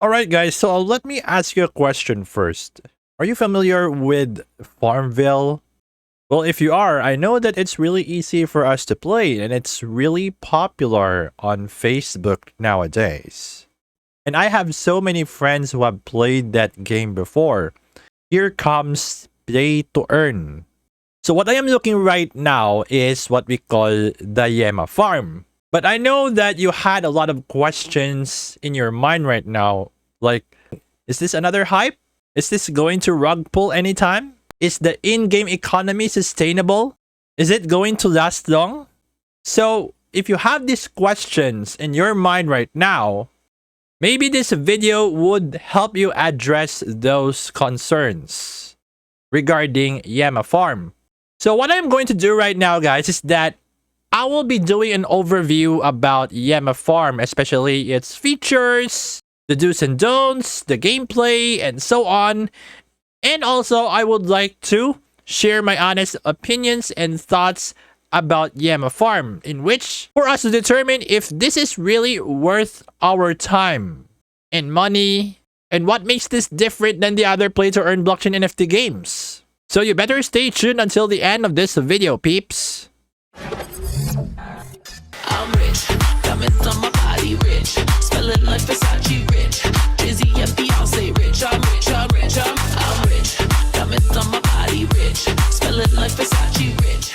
Alright guys, so let me ask you a question first. Are you familiar with Farmville? Well, if you are, I know that it's really easy for us to play and it's really popular on Facebook nowadays. And I have so many friends who have played that game before. Here comes play to earn. So what I am looking right now is what we call the Yema farm. But I know that you had a lot of questions in your mind right now. Like, is this another hype? Is this going to rug pull anytime? Is the in-game economy sustainable? Is it going to last long? So, if you have these questions in your mind right now, maybe this video would help you address those concerns regarding Yema farm. So what I'm going to do right now, guys, is that I will be doing an overview about Yema farm, especially its features, the do's and don'ts, the gameplay, and so on. And also, I would like to share my honest opinions and thoughts about Yema farm, in which for us to determine if this is really worth our time and money, and what makes this different than the other play to earn blockchain NFT games. So you better stay tuned until the end of this video, peeps. I'm rich, diamonds on my body rich, smelling like Versace rich, Dizzy and Beyonce rich, I'm rich, I'm rich, I'm rich, diamonds on my body rich, smelling like Versace rich.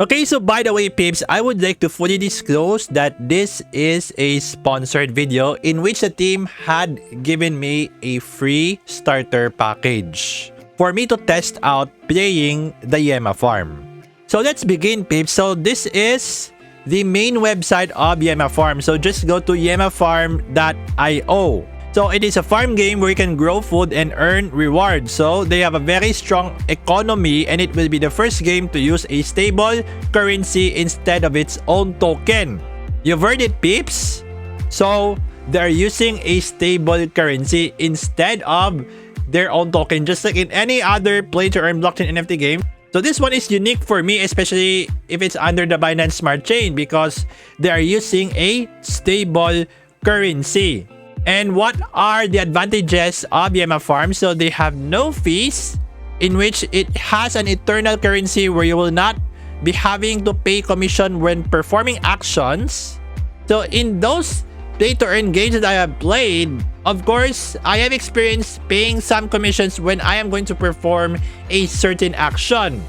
Okay, so by the way, peeps, I would like to fully disclose that this is a sponsored video in which the team had given me a free starter package for me to test out playing the Yema farm. So let's begin, peeps. So this is the main website of Yema farm. So just go to yemafarm.io. So it is a farm game where you can grow food and earn rewards. So they have a very strong economy and it will be the first game to use a stable currency instead of its own token. You've heard it, peeps? So they're using a stable currency instead of their own token, just like in any other play to earn blockchain NFT game. So this one is unique for me, especially if it's under the Binance Smart Chain, because they are using a stable currency. And what are the advantages of Yema farm? So they have no fees, in which it has an eternal currency where you will not be having to pay commission when performing actions. So in those play to earn games that I have played, of course, I have experienced paying some commissions when I am going to perform a certain action.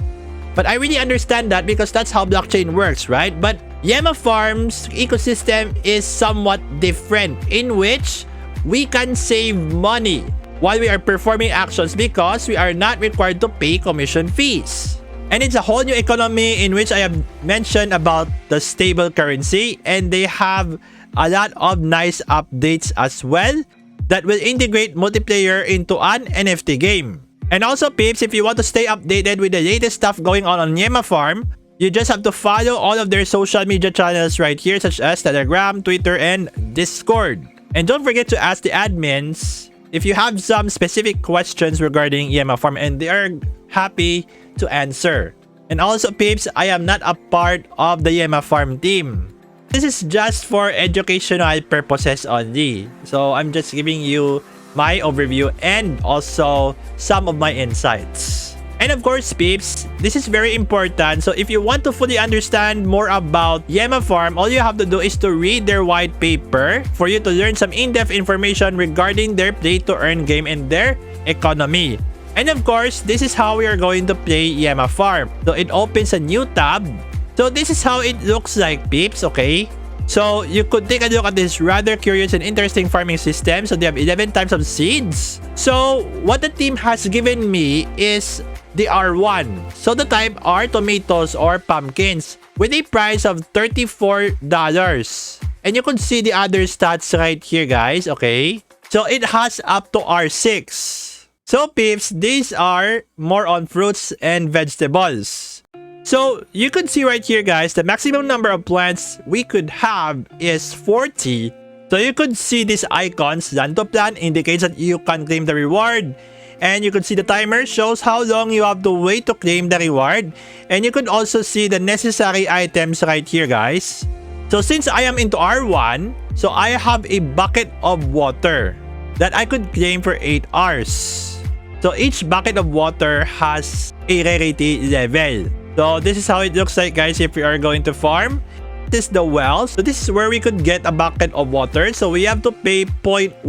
But I really understand that because that's how blockchain works, right? But Yema farm's ecosystem is somewhat different, in which we can save money while we are performing actions because we are not required to pay commission fees. And it's a whole new economy in which I have mentioned about the stable currency, and they have a lot of nice updates as well that will integrate multiplayer into an NFT game. And also, peeps, if you want to stay updated with the latest stuff going on Yema farm, you just have to follow all of their social media channels right here, such as Telegram, Twitter, and Discord. And don't forget to ask the admins if you have some specific questions regarding Yema farm, and they are happy to answer. And also, peeps, I am not a part of the Yema farm team. This is just for educational purposes only. So I'm just giving you my overview and also some of my insights. And of course, peeps, this is very important. So if you want to fully understand more about Yema farm, all you have to do is to read their white paper for you to learn some in-depth information regarding their play to earn game and their economy. And of course, this is how we are going to play Yema farm. So it opens a new tab. So this is how it looks like, peeps, okay? So you could take a look at this rather curious and interesting farming system. So they have 11 types of seeds. So what the team has given me is the R1. So the type are tomatoes or pumpkins with a price of $34. And you can see the other stats right here, guys, okay? So it has up to R6. So peeps, these are more on fruits and vegetables. So you could see right here, guys, the maximum number of plants we could have is 40. So you could see these icons. Land to plant indicates that you can claim the reward. And you could see the timer shows how long you have to wait to claim the reward. And you could also see the necessary items right here, guys. So since I am into R1, so I have a bucket of water that I could claim for 8 hours. So each bucket of water has a rarity level. So this is how it looks like, guys, if we are going to farm. This is the well. So this is where we could get a bucket of water. So we have to pay 0.1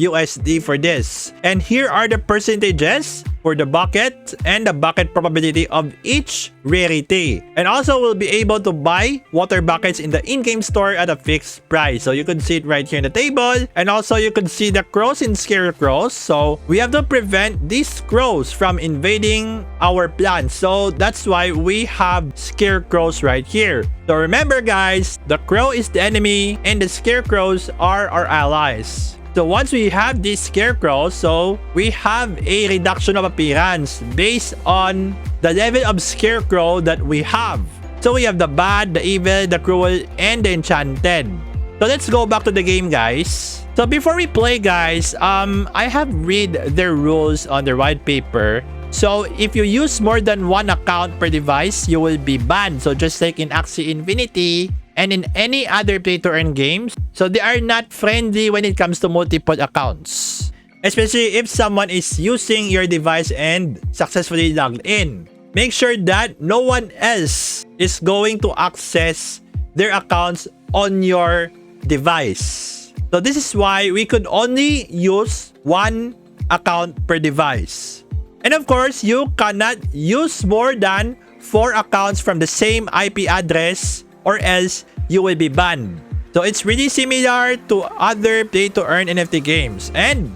USD for this. And here are the percentages for the bucket and the bucket probability of each rarity. And also we'll be able to buy water buckets in the in-game store at a fixed price. So you can see it right here in the table. And also you can see the crows and scarecrows. So we have to prevent these crows from invading our plants. So that's why we have scarecrows right here. So remember, guys, the crow is the enemy and the scarecrows are our allies. So once we have these scarecrows, so we have a reduction of appearance based on the level of scarecrow that we have. So we have the bad, the evil, the cruel, and the enchanted. So let's go back to the game, guys. So before we play, guys, I have read their rules on the white paper. So if you use more than one account per device, you will be banned. So just like in Axie Infinity and in any other play-to-earn games, so they are not friendly when it comes to multiple accounts. Especially if someone is using your device and successfully logged in. Make sure that no one else is going to access their accounts on your device. So this is why we could only use one account per device. And of course, you cannot use more than 4 accounts from the same IP address or else you will be banned. So it's really similar to other play-to-earn NFT games. And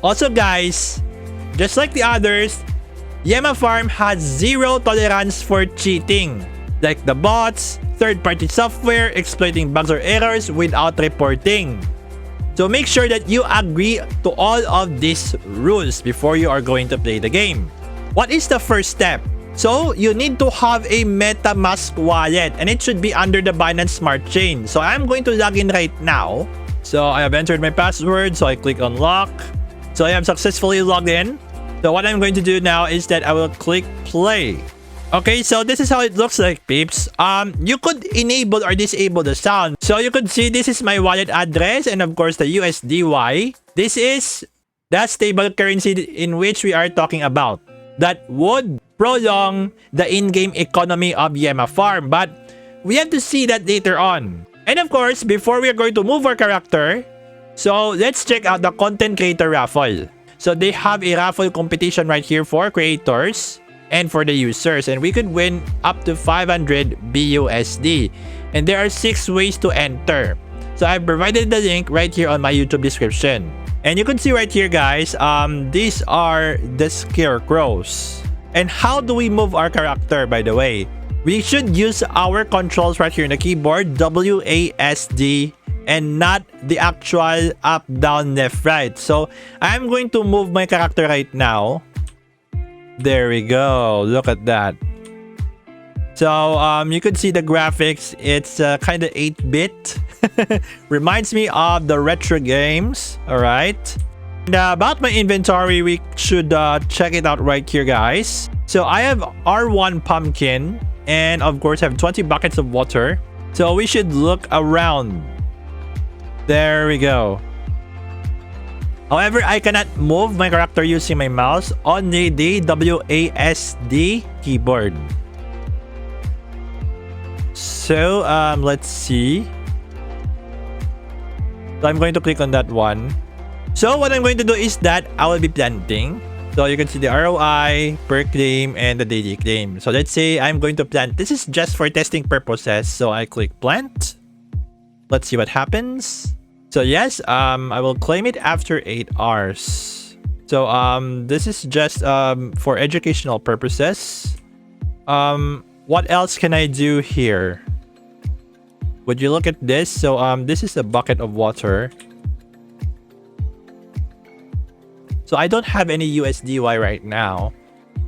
also, guys, just like the others, YemaFarm has zero tolerance for cheating. Like the bots, third-party software, exploiting bugs or errors without reporting. So make sure that you agree to all of these rules before you are going to play the game. What is the first step? So you need to have a MetaMask wallet and it should be under the Binance Smart Chain. So I'm going to log in right now. So I have entered my password. So I click on lock. So I have successfully logged in. So what I'm going to do now is that I will click play. Okay, so this is how it looks like, peeps. You could enable or disable the sound. So you could see this is my wallet address and of course the USDY. This is the stable currency in which we are talking about. That would prolong the in-game economy of YemaFarm. But we have to see that later on. And of course, before we are going to move our character, so let's check out the content creator raffle. So they have a raffle competition right here for creators and for the users, and we could win up to 500 BUSD. And there are 6 ways to enter. So I've provided the link right here on my YouTube description. And you can see right here, guys, these are the scarecrows. And how do we move our character, by the way? We should use our controls right here in the keyboard, WASD, and not the actual up, down, left, right. So I'm going to move my character right now. There we go. Look at that. So you could see the graphics. It's kind of 8-bit. Reminds me of the retro games. All right. And about my inventory, we should check it out right here, guys. So I have R1 pumpkin and of course I have 20 buckets of water. So we should look around. There we go. However, I cannot move my character using my mouse, only the WASD keyboard. So let's see. So I'm going to click on that one. So what I'm going to do is that I will be planting. So you can see the ROI, per claim, and the daily claim. So let's say I'm going to plant. This is just for testing purposes. So I click plant. Let's see what happens. So yes, I will claim it after 8 hours. So this is just for educational purposes. What else can I do here? Would you look at this? So this is a bucket of water. So I don't have any USDY right now.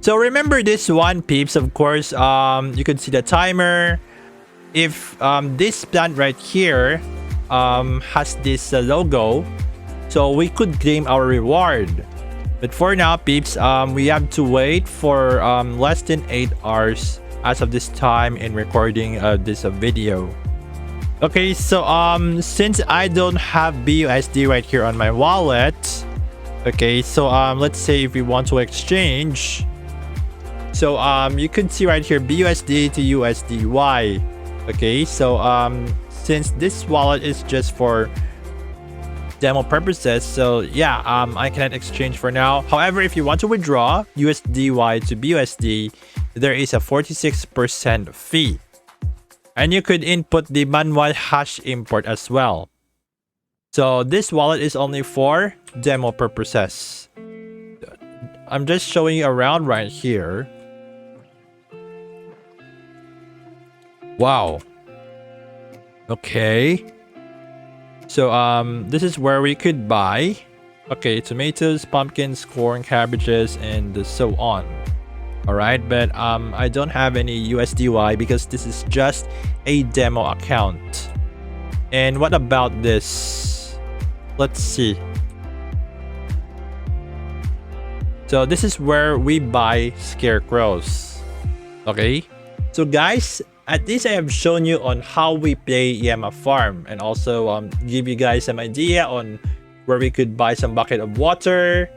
So remember this one, peeps. Of course, you can see the timer. If this plant right here has this logo, so we could claim our reward. But for now, peeps, we have to wait for less than 8 hours as of this time in recording this video. Okay, so since I don't have BUSD right here on my wallet, okay, so let's say if we want to exchange, so you can see right here BUSD to USDY. Okay, so since this wallet is just for demo purposes, so yeah, I cannot exchange for now. However, if you want to withdraw USDY to BUSD, there is a 46% fee. And you could input the manual hash import as well. So this wallet is only for demo purposes. I'm just showing you around right here. Wow. Okay. So this is where we could buy. Okay, tomatoes, pumpkins, corn, cabbages, and so on. Alright, but I don't have any USDY because this is just a demo account. And what about this? Let's see. So this is where we buy scarecrows. Okay, so guys, at least I have shown you on how we play YemaFarm, and also give you guys some idea on where we could buy some bucket of water,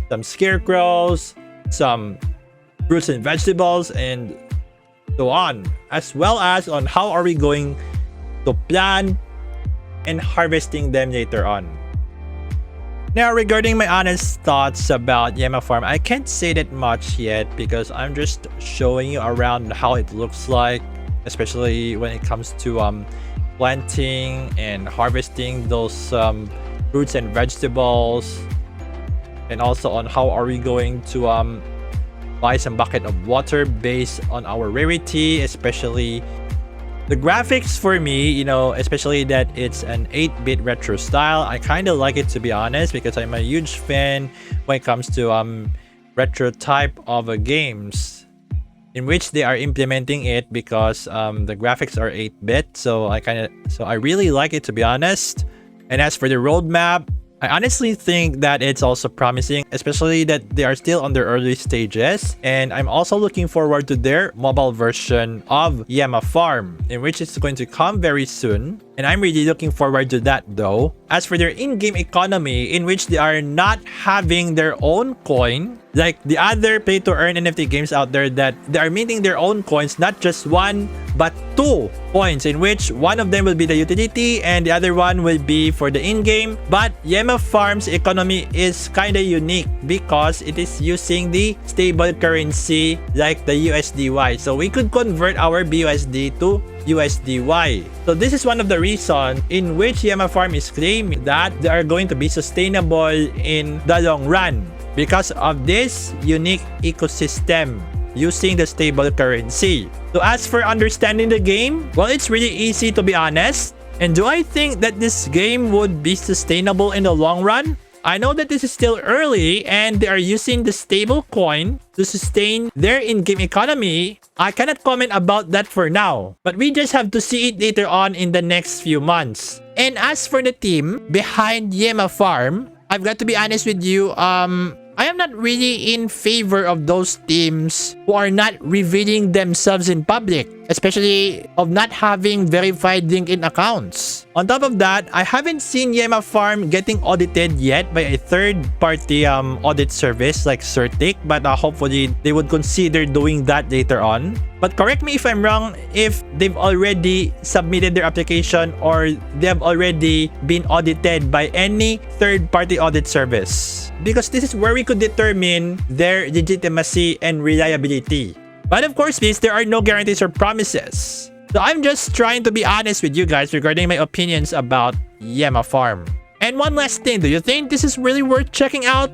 some scarecrows, some fruits and vegetables, and so on, as well as on how are we going to plant and harvesting them later on. Now, regarding my honest thoughts about YemaFarm, I can't say that much yet because I'm just showing you around how it looks like, especially when it comes to planting and harvesting those fruits and vegetables, and also on how are we going to buy some bucket of water based on our rarity, especially the graphics for me, you know, especially that it's an 8-bit retro style. I kind of like it, to be honest, because I'm a huge fan when it comes to retro type of games in which they are implementing it, because the graphics are 8-bit. So I really like it, to be honest. And as for the roadmap, I honestly think that it's also promising, especially that they are still on their early stages. And I'm also looking forward to their mobile version of YemaFarm, in which it's going to come very soon. And I'm really looking forward to that though. As for their in-game economy, in which they are not having their own coin, like the other pay-to-earn NFT games out there, that they are minting their own coins, not just one, but 2 coins, in which one of them will be the utility and the other one will be for the in-game. But YemaFarm's economy is kind of unique because it is using the stable currency like the USDY. So we could convert our BUSD to USDY. So this is one of the reasons in which YemaFarm is claiming that they are going to be sustainable in the long run, because of this unique ecosystem using the stable currency. So as for understanding the game, well, it's really easy, to be honest. And do I think that this game would be sustainable in the long run? I know that this is still early and they are using the stable coin to sustain their in-game economy. I cannot comment about that for now, but we just have to see it later on in the next few months. And as for the team behind YemaFarm, I've got to be honest with you, I am not really in favor of those teams who are not revealing themselves in public, especially of not having verified LinkedIn accounts. On top of that, I haven't seen YemaFarm getting audited yet by a third-party audit service like Certik, but hopefully they would consider doing that later on. But correct me if I'm wrong if they've already submitted their application or they have already been audited by any third-party audit service, because this is where we could determine their legitimacy and reliability. But of course, please, there are no guarantees or promises. So I'm just trying to be honest with you guys regarding my opinions about YemaFarm. And one last thing, do you think this is really worth checking out?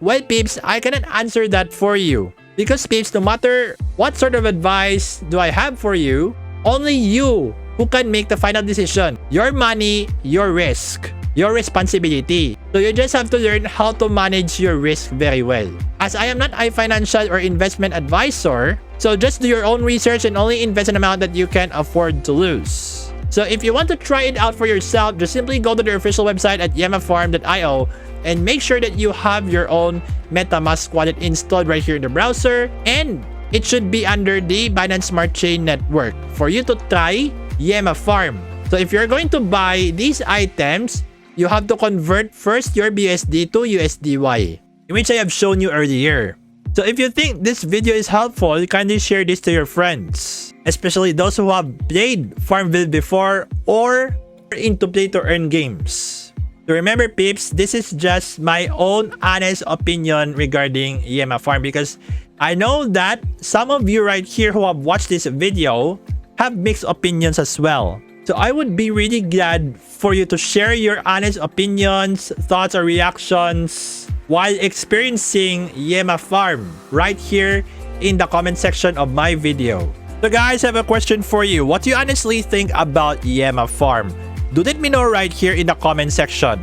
Well, peeps, I cannot answer that for you. Because peeps, no matter what sort of advice do I have for you, only you who can make the final decision. Your money, your risk, your responsibility. So you just have to learn how to manage your risk very well. As I am not a financial or investment advisor, so just do your own research and only invest an amount that you can afford to lose. So if you want to try it out for yourself, just simply go to their official website at yemafarm.io and make sure that you have your own MetaMask wallet installed right here in the browser, and it should be under the Binance Smart Chain network for you to try YemaFarm. So if you're going to buy these items, you have to convert first your BUSD to USDY, which I have shown you earlier. So if you think this video is helpful, kindly share this to your friends, especially those who have played Farmville before or into play to earn games. So remember peeps, this is just my own honest opinion regarding YemaFarm, because I know that some of you right here who have watched this video have mixed opinions as well. So I would be really glad for you to share your honest opinions, thoughts, or reactions while experiencing YemaFarm right here in the comment section of my video. So guys, I have a question for you. What do you honestly think about YemaFarm? Do let me know right here in the comment section.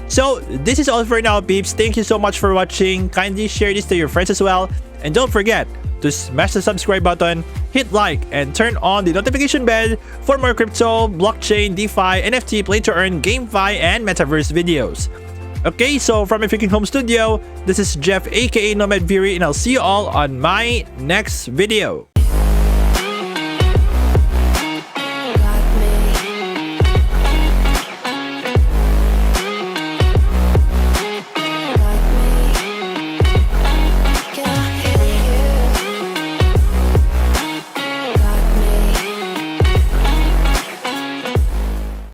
So this is all for now peeps. Thank you so much for watching. Kindly share this to your friends as well. And don't forget to smash the subscribe button, hit like, and turn on the notification bell for more crypto, blockchain, DeFi, NFT, play to earn, GameFi, and metaverse videos. Okay, so from my freaking home studio, this is Jeff aka Nomad Fury, and I'll see you all on my next video.